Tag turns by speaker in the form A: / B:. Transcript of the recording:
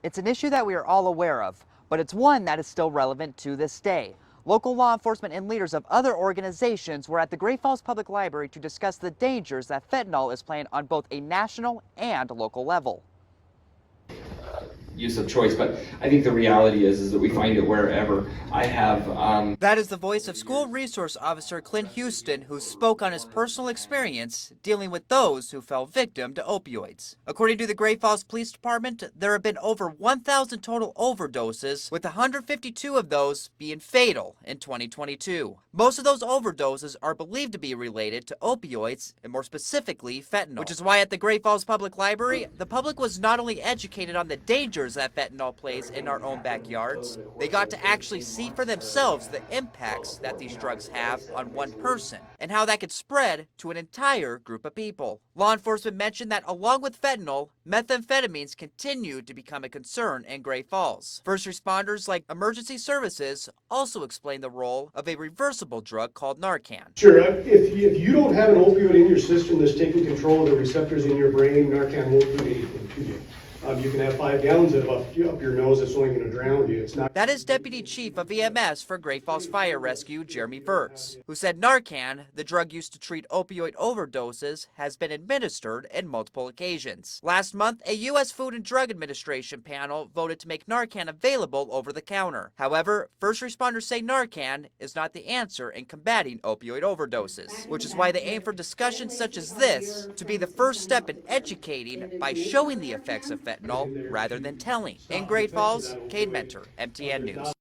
A: It's an issue that we are all aware of, but it's one that is still relevant to this day. Local law enforcement and leaders of other organizations were at the Great Falls Public Library to discuss the dangers that fentanyl is playing on both a national and local level.
B: Use of choice, but I think the reality is that we find it wherever.
A: That is the voice of School Resource Officer Clint Houston, who spoke on his personal experience dealing with those who fell victim to opioids. According to the Great Falls Police Department, there have been over 1,000 total overdoses, with 152 of those being fatal in 2022. Most of those overdoses are believed to be related to opioids, and more specifically fentanyl, which is why at the Great Falls Public Library, the public was not only educated on the dangers that fentanyl plays in our own backyards, they got to actually see for themselves the impacts that these drugs have on one person and how that could spread to an entire group of people. Law enforcement mentioned that along with fentanyl, methamphetamines continue to become a concern in Great Falls. First responders like emergency services also explain the role of a reversible drug called Narcan.
C: Sure, if you don't have an opioid in your system that's taking control of the receptors in your brain, Narcan won't do anything to you. You can have 5 gallons of up your nose, it's only going to drown you. It's not.
A: That is Deputy Chief of EMS for Great Falls Fire Rescue, Jeremy Verts, who said Narcan, the drug used to treat opioid overdoses, has been administered in multiple occasions. Last month, a U.S. Food and Drug Administration panel voted to make Narcan available over the counter. However, first responders say Narcan is not the answer in combating opioid overdoses, which is why they aim for discussions such as this to be the first step in educating by showing the effects of fentanyl rather than telling. In Great Falls, Cade Mentor, MTN News.